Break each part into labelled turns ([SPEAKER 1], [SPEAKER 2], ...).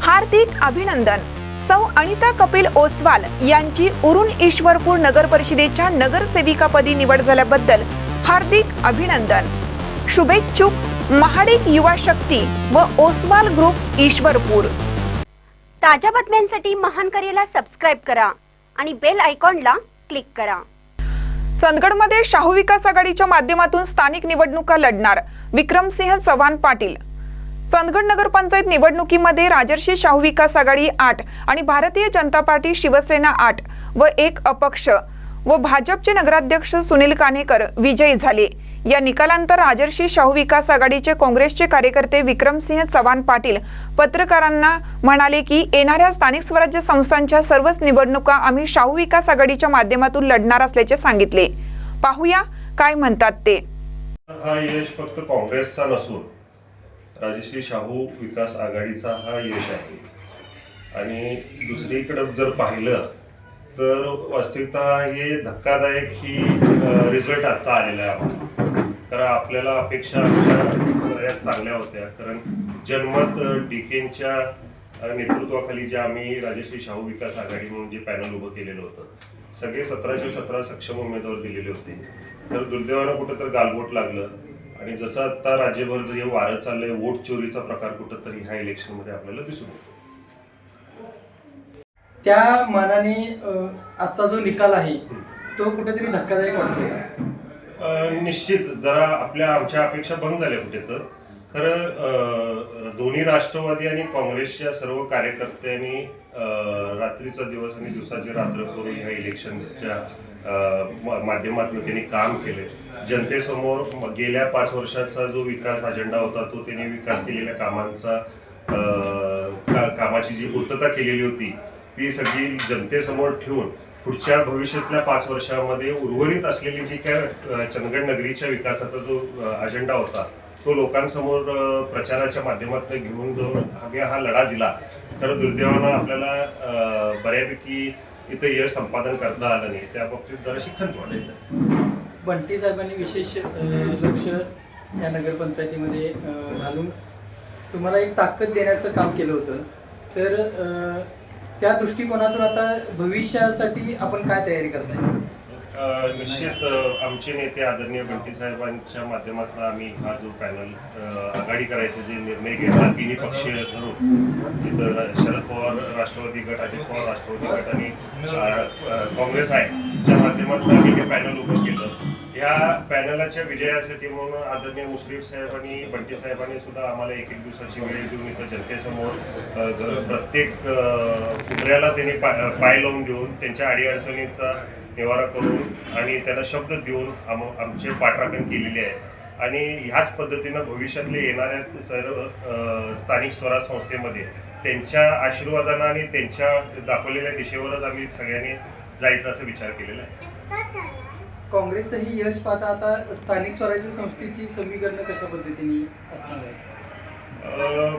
[SPEAKER 1] हार्दिक अभिनंदन। सौ अनिता कपिल ओसवाल यांची उरुण ईश्वरपूर नगर परिषदेच्या नगरसेविकापदी निवड झाल्याबद्दल हार्दिक अभिनंदन। शुभेच्छुक महाडिक युवा शक्ती व ओसवाल ग्रुप ईश्वरपूर।
[SPEAKER 2] ताज्या बातम्यांसाठी महान करेला सबस्क्राइब करा आणि बेल आयकॉनला क्लिक करा।
[SPEAKER 1] चंदगडमध्ये शाहू विकास आघाडीच्या माध्यमातून स्थानिक निवडणुका लढणार विक्रमसिंह चव्हाण पाटील। चंदगड नगरपंचायत निवडणुकीमध्ये राजर्षी शाहू विकास आघाडी 8 आणि भारतीय जनता पार्टी शिवसेना 8 व 1 अपक्ष व भाजपचे नगराध्यक्ष सुनील कानेकर विजयी झाले। या निकालानंतर राजर्षी शाहू विकास आघाडीचे काँग्रेसचे कार्यकर्ते विक्रमसिंह चव्हाण पाटील पत्रकारांना म्हणाले की येणाऱ्या स्थानिक स्वराज्य संस्थांच्या सर्वच निवडणुका आम्ही शाहू विकास आघाडीच्या माध्यमातून लढणार असल्याचे सांगितले। पाहूया काय म्हणतात ते।
[SPEAKER 3] हा यश फक्त काँग्रेसचा नसून राजश्री शाहू विकास आघाडीचा हा यश आहे। आणि दुसरीकडे जर पाहिलं तर वास्तविकता हे धक्कादायक ही रिझल्ट आजचा आलेला आहे। कारण आपल्याला अपेक्षा यात चांगल्या होत्या, कारण जनमत डीकेंच्या नेतृत्वाखाली जे आम्ही राजश्री शाहू विकास आघाडी म्हणून जे पॅनल उभं केलेलं होतं, सगळे 17चे 17 सक्षम उमेदवार दिलेले होते। तर दुर्दैवानं कुठं तर गालबोट लागलं आणि जसं आता राज्यभर जे वारं चाललंय वोट चोरीचा प्रकार कुठं तरी ह्या इलेक्शनमध्ये आपल्याला दिसून येतो।
[SPEAKER 4] त्या मानाने आजचा जो निकाल आहे तो कुठेतरी धक्कादायक वाटतोय का?
[SPEAKER 3] निश्चित जरा आमच्या अपेक्षा भंग झाल्या कुठे तर। खरं दोन्ही राष्ट्रवादी आणि काँग्रेसच्या सर्व कार्यकर्त्यांनी रात्रीचा दिवस आणि दिवसाची रात्र करून ह्या इलेक्शनच्या माध्यमातून त्यांनी काम केले। जनतेसमोर गेल्या 5 वर्षाचा जो विकास अजेंडा होता तो त्यांनी विकास केलेल्या कामाची जी पूर्तता केलेली होती ती सगळी जनतेसमोर ठेवून पुढच्या भविष्यातल्या 5 वर्षामध्ये उर्वरित असलेली जी काय चंदगड नगरीच्या विकासाचा जो अजेंडा होता तो लोकांसमोर प्रचाराच्या माध्यमातून घेऊन जाऊन हा लढा दिला। तर दुर्दैवानं आपल्याला बऱ्यापैकी इथे यश संपादन करता आलं नाही, त्या बाबतीत जराशी खंत वाटायचं।
[SPEAKER 4] बंटी साहेबांनी विशेष लक्ष या नगरपंचायतीमध्ये घालून तुम्हाला एक ताकद देण्याचं काम केलं होतं। तर त्या दृष्टिकोनातून आता भविष्यासाठी आपण काय तयारी करताय?
[SPEAKER 3] निश्चित आमचे नेते आदरणीय बंटी साहेबांच्या माध्यमातून आम्ही हा जो पॅनल आघाडी करायचा जे निर्णय घेतला तिन्ही पक्षीय धरून, तिथं शरद पवार राष्ट्रवादी गट, अजित पवार राष्ट्रवादी गट आणि काँग्रेस आहे त्या माध्यमातून आम्ही हे पॅनल उभं केलं। या पॅनलाच्या विजयासाठी म्हणून आदरणीय मुश्रीफ साहेब आणि बंटी साहेबांनी सुद्धा आम्हाला एक दिवसाची वेळ देऊन इथं जनतेसमोर प्रत्येक कुत्र्याला त्यांनी पाय लावून देऊन त्यांच्या अडीअडचणींचा निवारा करून आणि त्यांना शब्द देऊन आमचे पाठराखण केलेली आहे। आणि ह्याच पद्धतीनं भविष्यातले येणाऱ्या सर्व स्थानिक स्वराज संस्थेमध्ये त्यांच्या आशीर्वादानं आणि त्यांच्या दाखवलेल्या दिशेवरच आम्ही सगळ्यांनी जायचा असा विचार केलेला आहे।
[SPEAKER 4] काँग्रेसचं ही यश पाहता आता स्थानिक स्वराज्य संस्थेची समीकरणं कशा पद्धतीने असणार आहे?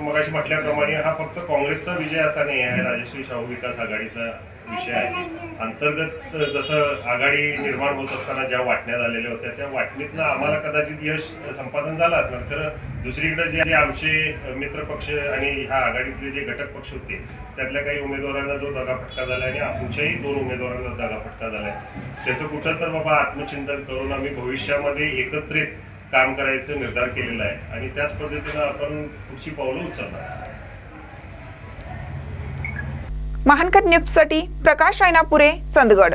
[SPEAKER 3] मगाशी म्हटल्याप्रमाणे हा फक्त काँग्रेसचा विजय असा नाही आहे, राजश्री शाहू विकास आघाडीचा विषय आहे। अंतर्गत जसं आघाडी निर्माण होत असताना ज्या वाटण्या झालेल्या होत्या त्या वाटणीतनं आम्हाला कदाचित यश संपादन झालं असणार। खरं दुसरीकडे जे आमचे मित्रपक्ष आणि ह्या आघाडीतले जे घटक पक्ष होते त्यातल्या काही उमेदवारांना जो दगाफटका झाला आणि आमच्याही 2 उमेदवारांना दगाफटका झाला आहे, त्याचं कुठं तर बाबा आत्मचिंतन करून आम्ही भविष्यामध्ये एकत्रित काम करायचं निर्धार केलेला आहे आणि त्याच पद्धतीनं आपण पुढची पावलं उचलणार।
[SPEAKER 1] महानकर न्यूजसाठी प्रकाश रायनापुरे, चंदगड।